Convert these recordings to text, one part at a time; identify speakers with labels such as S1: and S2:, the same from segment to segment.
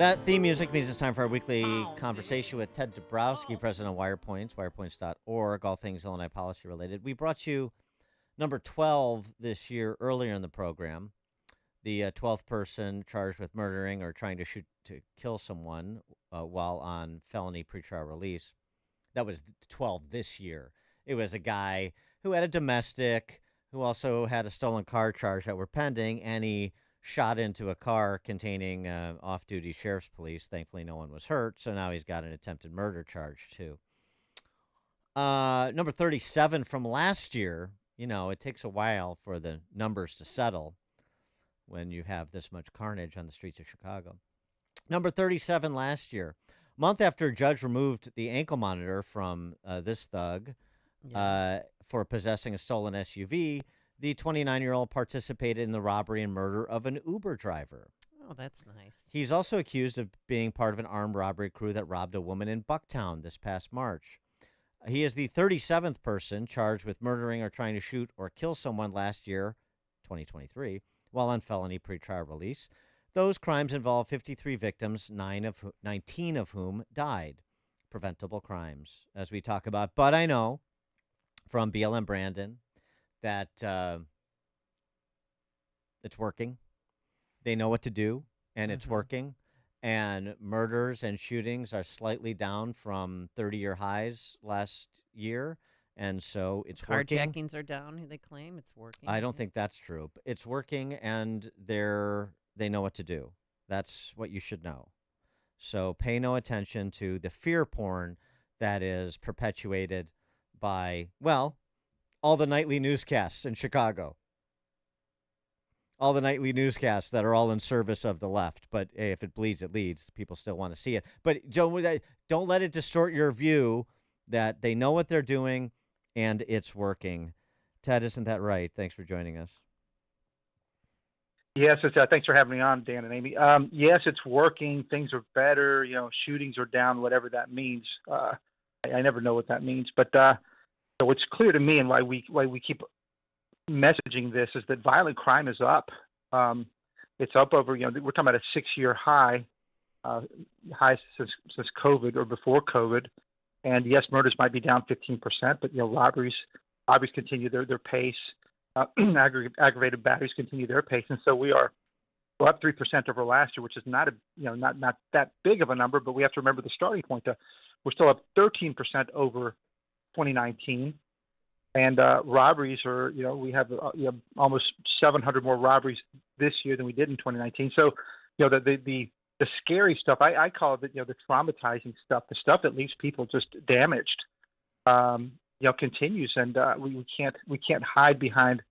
S1: That theme music means it's time for our weekly conversation with Ted Dabrowski, president of Wirepoints, wirepoints.org, all things Illinois policy related. We brought you number 12 this year earlier in the program, the 12th person charged with murdering or trying to shoot to kill someone while on felony pretrial release. That was 12 this year. It was a guy who had a domestic, who also had a stolen car charge that were pending, and he shot into a car containing off-duty sheriff's police. Thankfully, no one was hurt, so now he's got an attempted murder charge, too. Number 37 from last year, it takes a while for the numbers to settle when you have this much carnage on the streets of Chicago. Number 37 last year, month after a judge removed the ankle monitor from this thug for possessing a stolen SUV, the 29-year-old participated in the robbery and murder of an Uber driver.
S2: Oh, that's nice.
S1: He's also accused of being part of an armed robbery crew that robbed a woman in Bucktown this past March. He is the 37th person charged with murdering or trying to shoot or kill someone last year, 2023, while on felony pretrial release. Those crimes involve 53 victims, 19 of whom died. Preventable crimes, as we talk about. But I know from BLM Brandon that it's working. They know what to do, and it's working. And murders and shootings are slightly down from 30-year highs last year, and so it's working.
S2: Carjackings are down, they claim. It's working.
S1: I don't think that's true. But it's working, and they know what to do. That's what you should know. So pay no attention to the fear porn that is perpetuated by, well, all the nightly newscasts in Chicago. All the nightly newscasts that are all in service of the left. But hey, if it bleeds, it leads. People still want to see it. But Joe, don't let it distort your view that they know what they're doing and it's working. Ted, isn't that right? Thanks for joining us.
S3: Yes, thanks for having me on, Dan and Amy. Yes, it's working. Things are better. Shootings are down, whatever that means. I never know what that means. But so what's clear to me and why we keep messaging this is that violent crime is up. It's up over, we're talking about a 6-year high since COVID or before COVID. And yes, murders might be down 15%, but robberies continue their pace. Aggravated batteries continue their pace, and so we're up 3% over last year, which is not not that big of a number. But we have to remember the starting point. We're still up 13% over 2019. And robberies are, we have almost 700 more robberies this year than we did in 2019. So, the scary stuff, I call it, the traumatizing stuff, the stuff that leaves people just damaged, continues. And we can't hide behind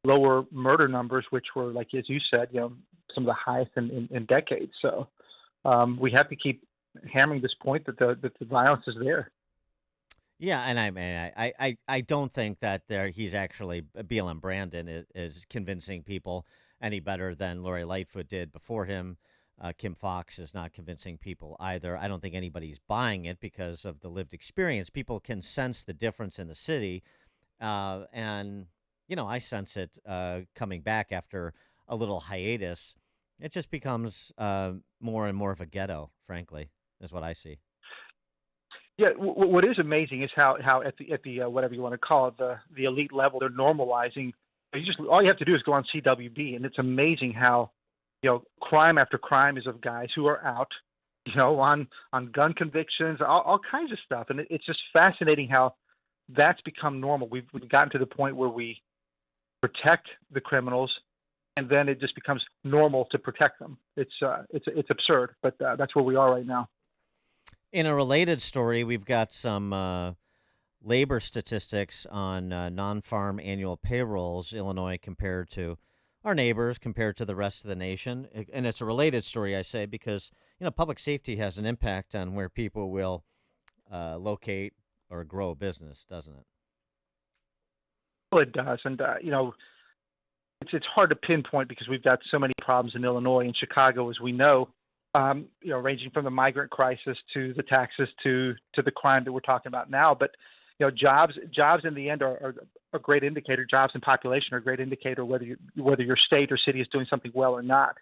S3: lower murder numbers, which were, like as you said, some of the highest in decades. So we have to keep hammering this point that the violence is there.
S1: Yeah, and I don't think that he's actually, BLM Brandon is convincing people any better than Lori Lightfoot did before him. Kim Fox is not convincing people either. I don't think anybody's buying it because of the lived experience. People can sense the difference in the city, and I sense it coming back after a little hiatus. It just becomes more and more of a ghetto, frankly, is what I see.
S3: Yeah, what is amazing is how at the whatever you want to call it, the elite level, they're normalizing. All you have to do is go on CWB, and it's amazing how crime after crime is of guys who are out, on gun convictions, all kinds of stuff, and it's just fascinating how that's become normal. We've gotten to the point where we protect the criminals, and then it just becomes normal to protect them. It's absurd, but that's where we are right now.
S1: In a related story, we've got some labor statistics on non-farm annual payrolls, Illinois compared to our neighbors, compared to the rest of the nation. And it's a related story, I say, because, public safety has an impact on where people will locate or grow a business, doesn't it?
S3: Well, it does. And, it's hard to pinpoint because we've got so many problems in Illinois and Chicago, as we know. Ranging from the migrant crisis to the taxes to the crime that we're talking about now. But, jobs in the end are a great indicator. Jobs and population are a great indicator whether your state or city is doing something well or not.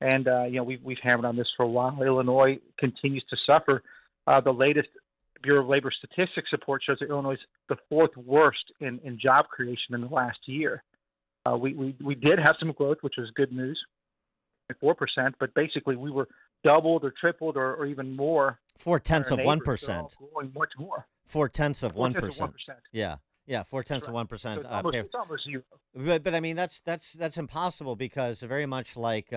S3: And we've hammered on this for a while. Illinois continues to suffer. The latest Bureau of Labor Statistics report shows that Illinois is the fourth worst in job creation in the last year. We did have some growth, which was good news, 4%, but basically we were doubled or tripled or even more.
S1: 0.4%.
S3: Growing much more.
S1: 0.4%. Yeah. 0.4%.
S3: It's almost zero.
S1: But I mean that's impossible because very much like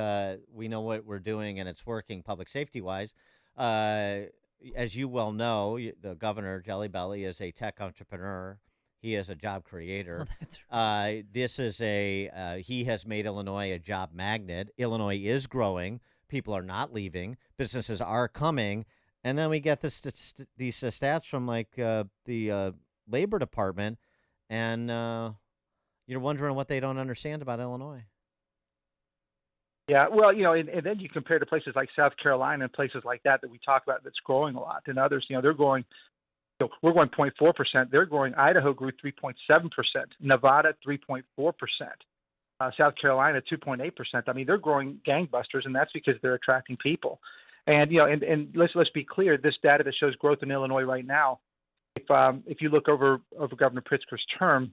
S1: we know what we're doing and it's working public safety wise. As you well know, the governor Jelly Belly is a tech entrepreneur. He is a job creator.
S2: Oh, that's right.
S1: This is he has made Illinois a job magnet. Illinois is growing. People are not leaving. Businesses are coming. And then we get these stats from like the Labor Department, and you're wondering what they don't understand about Illinois.
S3: Yeah, well, and then you compare to places like South Carolina and places like that we talk about that's growing a lot. And others, they're growing. We're going 0.4%. They're growing. Idaho grew 3.7%. Nevada 3.4%. South Carolina 2.8%. I mean, they're growing gangbusters, and that's because they're attracting people. And and let's be clear. This data that shows growth in Illinois right now. If you look over Governor Pritzker's term,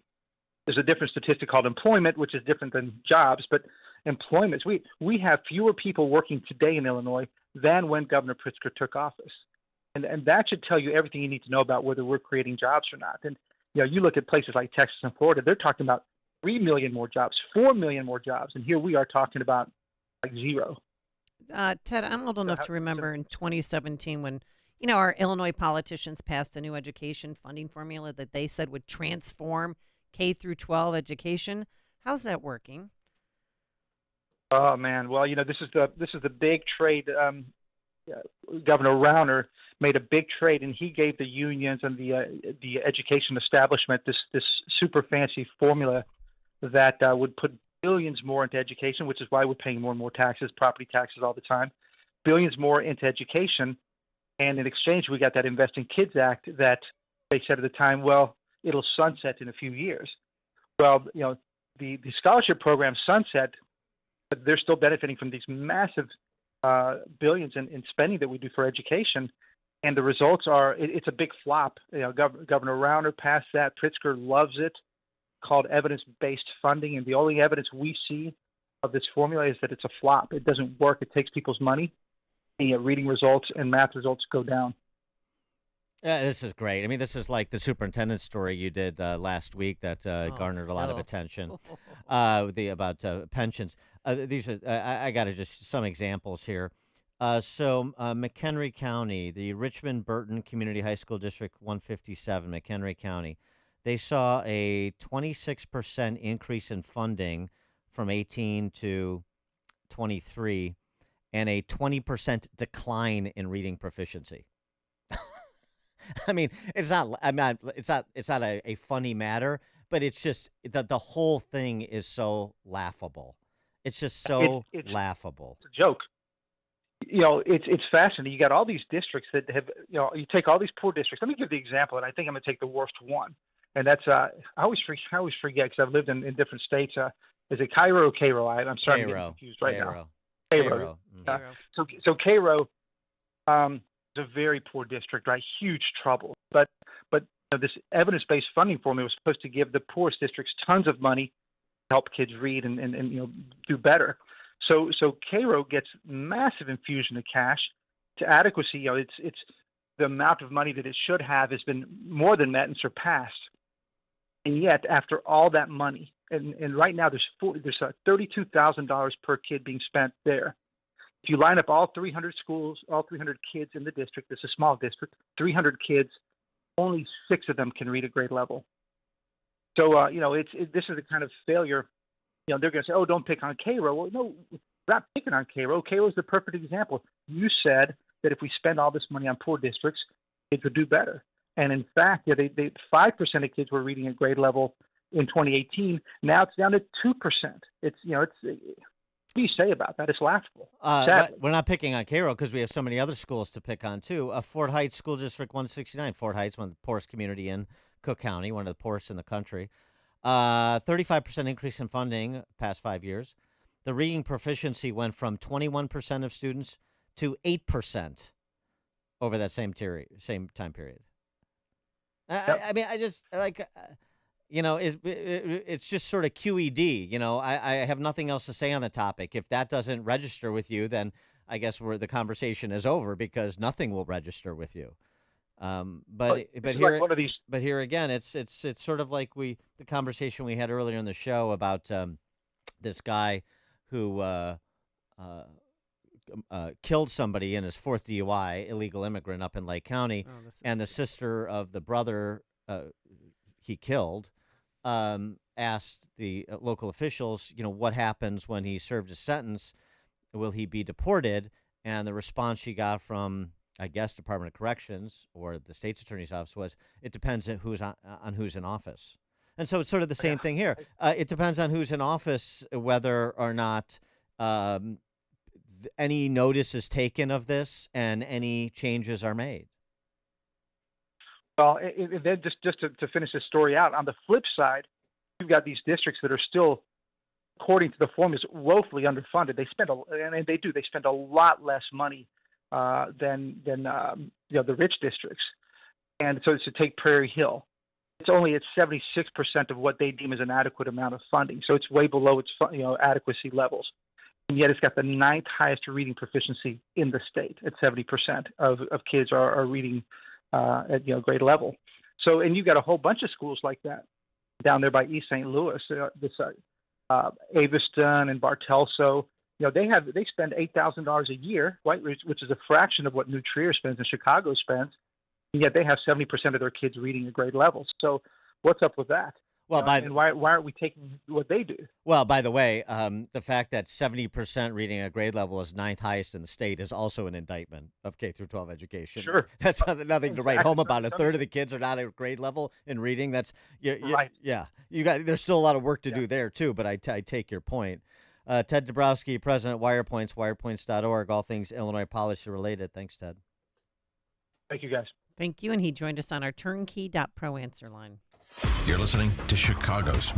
S3: there's a different statistic called employment, which is different than jobs. But employment, we have fewer people working today in Illinois than when Governor Pritzker took office. And that should tell you everything you need to know about whether we're creating jobs or not. And you look at places like Texas and Florida, they're talking about 3 million more jobs, 4 million more jobs. And here we are talking about like zero.
S2: Ted, I'm old enough to remember in 2017 when our Illinois politicians passed a new education funding formula that they said would transform K through 12 education. How's that working?
S3: Oh man, well this is the big trade. Governor Rauner made a big trade, and he gave the unions and the education establishment this super fancy formula that would put billions more into education, which is why we're paying more and more taxes, property taxes all the time, billions more into education. And in exchange, we got that Invest in Kids Act that they said at the time, well, it'll sunset in a few years. Well, the scholarship program sunset, but they're still benefiting from these massive billions in spending that we do for education. And the results are, it's a big flop. Governor Rauner passed that. Pritzker loves it, called evidence-based funding. And the only evidence we see of this formula is that it's a flop. It doesn't work. It takes people's money. Reading results and math results go down.
S1: Yeah, this is great. I mean, this is like the superintendent story you did last week that garnered a lot of attention. About pensions. These are I got just some examples here. So McHenry County, the Richmond Burton Community High School District 157, McHenry County, they saw a 26% increase in funding from 18 to 23. And a 20% decline in reading proficiency. I mean, it's not a funny matter, but it's just the whole thing is so laughable. It's just so laughable.
S3: It's a joke. It's fascinating. You got all these districts that have, you take all these poor districts. Let me give the example, and I think I'm going to take the worst one. And that's I always forget because I've lived in different states. Is it Cairo or Cairo? I'm starting to get confused right now. Cairo. So Cairo is a very poor district, right? Huge trouble. But this evidence-based funding formula was supposed to give the poorest districts tons of money to help kids read and do better. So Cairo gets massive infusion of cash to adequacy. It's the amount of money that it should have has been more than met and surpassed. And yet, after all that money, and right now there's $32,000 per kid being spent there. If you line up all 300 schools, all 300 kids in the district, it's a small district, 300 kids, only 6 of them can read at grade level. So this is the kind of failure. They're going to say, "Oh, don't pick on Cairo." Well, no, we're not picking on Cairo. Cairo is the perfect example. You said that if we spend all this money on poor districts, kids would do better. And in fact, they 5% of kids were reading at grade level in 2018. Now it's down to 2%. What do you say about that? It's laughable.
S1: We're not picking on Cairo because we have so many other schools to pick on too. Fort Heights School District 169. Fort Heights, one of the poorest community in Cook County, one of the poorest in the country. 35% increase in funding past 5 years. the reading proficiency went from 21% of students to 8% over that same time period.
S3: Yep.
S1: I mean, I just it's just sort of QED. I have nothing else to say on the topic. If that doesn't register with you, then I guess the conversation is over because nothing will register with you. But here,
S3: like one of these.
S1: but here again, it's sort of like the conversation we had earlier in the show about this guy who killed somebody in his fourth DUI, illegal immigrant up in Lake County, and the sister of the brother he killed asked the local officials, what happens when he served his sentence? Will he be deported? And the response she got from, I guess, Department of Corrections or the state's attorney's office was, it depends on who's in office. And so it's sort of the same thing here. It depends on who's in office, whether or not any notice is taken of this and any changes are made.
S3: Well, then just to finish this story out, on the flip side, you've got these districts that are still, according to the formulas, woefully underfunded. They spend they spend a lot less money than the rich districts. And so to take Prairie Hill, it's only at 76% of what they deem as an adequate amount of funding. So it's way below its adequacy levels. And yet it's got the 9th highest reading proficiency in the state at 70% of kids are reading at grade level. So, and you've got a whole bunch of schools like that down there by East St. Louis, Aviston and Bartelso. They spend $8,000 a year, right, which is a fraction of what New Trier spends and Chicago spends. And yet they have 70% of their kids reading at grade level. So what's up with that?
S1: Well,
S3: and why aren't we taking what they do?
S1: Well, by the way, the fact that 70% reading at grade level is 9th highest in the state is also an indictment of K through 12 education.
S3: Sure,
S1: that's nothing to write home about. A third of the kids are not at grade level in reading. That's
S3: right.
S1: Yeah, there's still a lot of work to do there too. But I take your point. Ted Dabrowski, President Wirepoints, wirepoints.org. All things Illinois policy related. Thanks, Ted.
S3: Thank you, guys.
S2: Thank you, and he joined us on our turnkey.pro answer line.
S4: You're listening to Chicago's